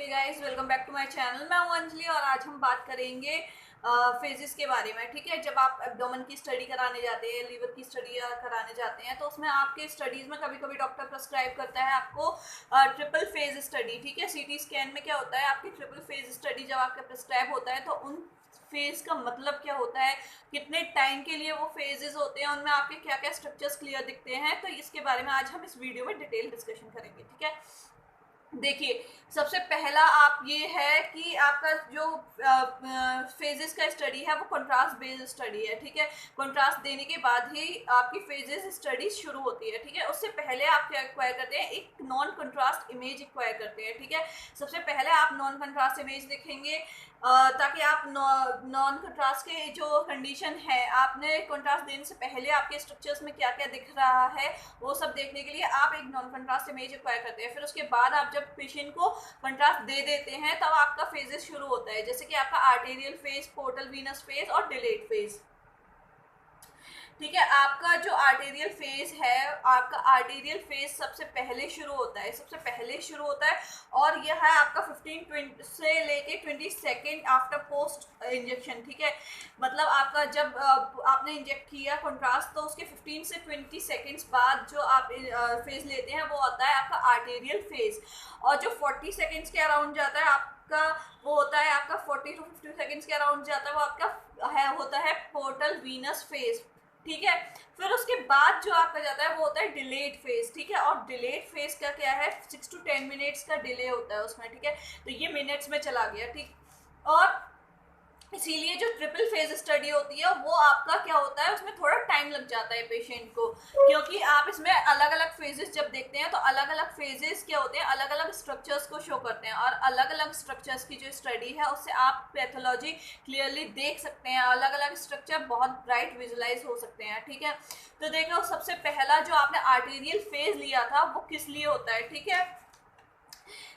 Okay guys, welcome back to my channel. मैं हूं अंजलि और आज हम बात करेंगे फेजेस के बारे में। ठीक है, जब आप एब्डोमेन की स्टडी कराने जाते हैं, लीवर की स्टडी कराने जाते हैं, तो उसमें आपके स्टडीज में कभी कभी डॉक्टर प्रेस्क्राइब करता है आपको ट्रिपल फेज स्टडी। ठीक है, सीटी स्कैन में क्या होता है, आपकी ट्रिपल फेज स्टडी जब आपका प्रेस्क्राइब होता है तो उन फेज का मतलब क्या होता है, कितने टाइम के लिए वो फेजेस होते हैं, उनमें आपके क्या क्या स्ट्रक्चर्स क्लियर दिखते हैं। तो इसके बारे में आज हम इस वीडियो में डिटेल डिस्कशन करेंगे। ठीक है, देखिए, सबसे पहला आप ये है कि आपका जो फेजेस का स्टडी है वो कंट्रास्ट बेस्ड स्टडी है। ठीक है, कंट्रास्ट देने के बाद ही आपकी फेजेस स्टडी शुरू होती है। ठीक है, उससे पहले आप क्या एक्वायर करते हैं, एक नॉन कंट्रास्ट इमेज एक्वायर करते हैं। ठीक है, सबसे पहले आप नॉन कंट्रास्ट इमेज देखेंगे ताकि आप नॉन कंट्रास्ट के जो कंडीशन है, आपने कंट्रास्ट देने से पहले आपके स्ट्रक्चर्स में क्या क्या दिख रहा है वो सब देखने के लिए आप एक नॉन कंट्रास्ट इमेज एक्वायर करते हैं। फिर उसके बाद आप जब पेशेंट को कंट्रास्ट दे देते हैं तब आपका फेजेस शुरू होता है, जैसे कि आपका arterial phase, portal Venus phase और डिलेट फेज। ठीक है, आपका जो आर्टेरियल फेज है, आपका आर्टेरियल फेज सबसे पहले शुरू होता है, और यह है आपका 15 से लेके 20 सेकेंड आफ्टर पोस्ट इंजेक्शन। ठीक है, मतलब आपका जब आपने इंजेक्ट किया कंट्रास्ट तो उसके 15 से 20 सेकेंड्स बाद जो आप फेज लेते हैं वो आता है आपका आर्टेरियल फेज। और जो 40 सेकेंड्स के अराउंड जाता है आपका, वो होता है आपका 40 टू 50 सेकेंड्स के अराउंड जाता है, वो आपका होता है पोर्टल वीनस फेज। ठीक है, फिर उसके बाद जो आपका जाता है वो होता है डिलेड फेज। ठीक है, और डिलेड फेज का क्या है, 6 टू 10 मिनट्स का डिले होता है उसमें। ठीक है, तो ये मिनट्स में चला गया। ठीक, और इसीलिए जो ट्रिपल फेज स्टडी होती है वो आपका क्या होता है, उसमें थोड़ा टाइम लग जाता है पेशेंट को, क्योंकि आप इसमें अलग अलग फेजेस जब देखते हैं तो अलग अलग फेजेस क्या होते हैं, अलग अलग स्ट्रक्चर्स को शो करते हैं, और अलग अलग स्ट्रक्चर्स की जो स्टडी है उससे आप पैथोलॉजी क्लियरली देख सकते हैं, अलग अलग स्ट्रक्चर बहुत ब्राइट विजुलाइज हो सकते हैं। ठीक है, तो देखो, सबसे पहला जो आपने आर्टेरियल फेज लिया था वो किस लिए होता है। ठीक है,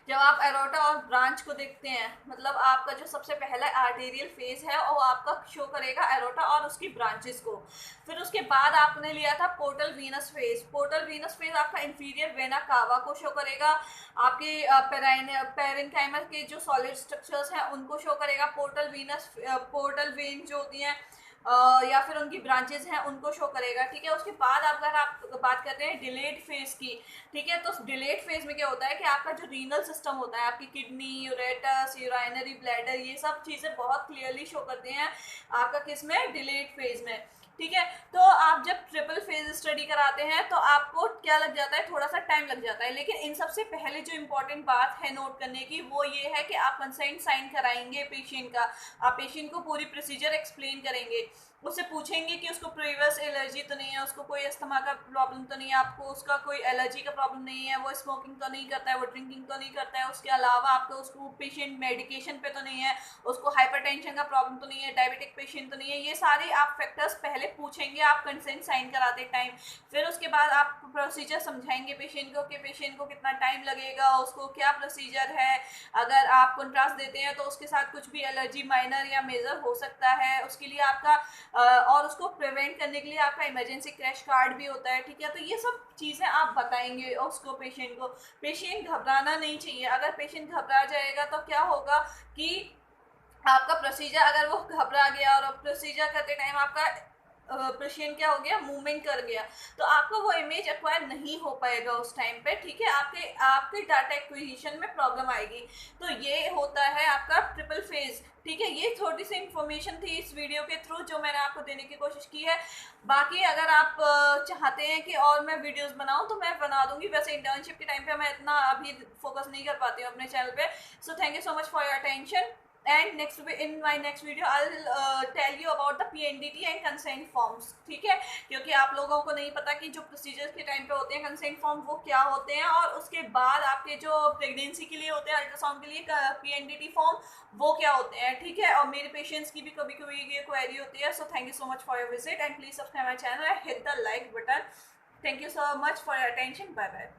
जब आप एरोटा और ब्रांच को देखते हैं, मतलब आपका जो सबसे पहला आर्टेरियल फेज है वो आपका शो करेगा एरोटा और उसकी ब्रांचेस को। फिर उसके बाद आपने लिया था portal Venus phase. Portal Venus phase आपका इंफीरियर वेना कावा को शो करेगा, आपके पेरेन्काइमल के जो सॉलिड स्ट्रक्चर्स हैं उनको शो करेगा। पोर्टल वेन जो होती हैं या फिर उनकी ब्रांचेस हैं उनको शो करेगा। ठीक है, उसके बाद अगर आप बात करते हैं डिलेड फेज की, ठीक है, तो डिलेड फेज में क्या होता है कि आपका जो रीनल सिस्टम होता है, आपकी किडनी, यूरेटस, यूराइनरी ब्लैडर, ये सब चीज़ें बहुत क्लियरली शो करते हैं आपका किस में, डिलेड फेज में। ठीक है, तो आप जब ट्रिपल फेज स्टडी कराते हैं तो आपको क्या लग जाता है, थोड़ा सा टाइम लग जाता है, लेकिन इन सबसे पहले जो इम्पोर्टेंट बात है नोट करने की वो ये है कि आप कंसेंट साइन कराएंगे पेशेंट का। आप पेशेंट को पूरी प्रोसीजर एक्सप्लेन करेंगे, उससे पूछेंगे कि उसको प्रीवियस एलर्जी तो नहीं है, उसको कोई अस्थमा का प्रॉब्लम तो नहीं है, आपको उसका कोई एलर्जी का प्रॉब्लम नहीं है, वो स्मोकिंग तो नहीं करता है, वो ड्रिंकिंग तो नहीं करता है, उसके अलावा आपको उसको पेशेंट मेडिकेशन पे तो नहीं है, उसको हाइपरटेंशन का प्रॉब्लम तो नहीं है, डायबिटिक पेशेंट तो नहीं है, ये सारे आप फैक्टर्स पहले पूछेंगे आप कंसेंट साइन कराते टाइम। फिर उसके बाद आप प्रोसीजर समझाएंगे पेशेंट को कि पेशेंट को कितना टाइम लगेगा, उसको क्या प्रोसीजर है, अगर आप कंट्रास्ट देते हैं तो उसके साथ कुछ भी एलर्जी माइनर या मेजर हो सकता है, उसके लिए आपका और उसको प्रिवेंट करने के लिए आपका इमरजेंसी क्रैश कार्ड भी होता है। ठीक है, तो ये सब चीज़ें आप बताएंगे उसको, पेशेंट को। पेशेंट घबराना नहीं चाहिए, अगर पेशेंट घबरा जाएगा तो क्या होगा कि आपका प्रोसीजर, अगर वो घबरा गया और प्रोसीजर करते टाइम आपका पेशेंट क्या हो गया, मूवमेंट कर गया, तो आपको वो इमेज एक्वायर नहीं हो पाएगा उस टाइम पे। ठीक है, आपके आपके डाटा एक्विजिशन में प्रॉब्लम आएगी। तो ये होता है आपका ट्रिपल फेज। ठीक है, ये थोड़ी सी इंफॉर्मेशन थी इस वीडियो के थ्रू जो मैंने आपको देने की कोशिश की है। बाकी अगर आप चाहते हैं कि और मैं वीडियोस बनाऊं तो मैं बना दूंगी, वैसे इंटर्नशिप के टाइम पे मैं इतना अभी फोकस नहीं कर पाती हूँ अपने चैनल पे। सो thank you so much for your attention, and in my next video I'll tell you about the PNDT and consent forms। ठीक है, क्योंकि आप लोगों को नहीं पता कि जो प्रोसीजर के टाइम पे होते हैं कंसेंट फॉर्म वो क्या होते हैं, और उसके बाद आपके जो प्रेगनेंसी के लिए होते हैं, अल्ट्रासाउंड के लिए PNDT फॉर्म वो क्या होते हैं। ठीक है, और मेरे पेशेंट्स की भी कभी कभी ये क्वेरी होती है। So thank you so much for your visit and please subscribe my channel and hit the like button. Thank you so much for your attention, bye bye.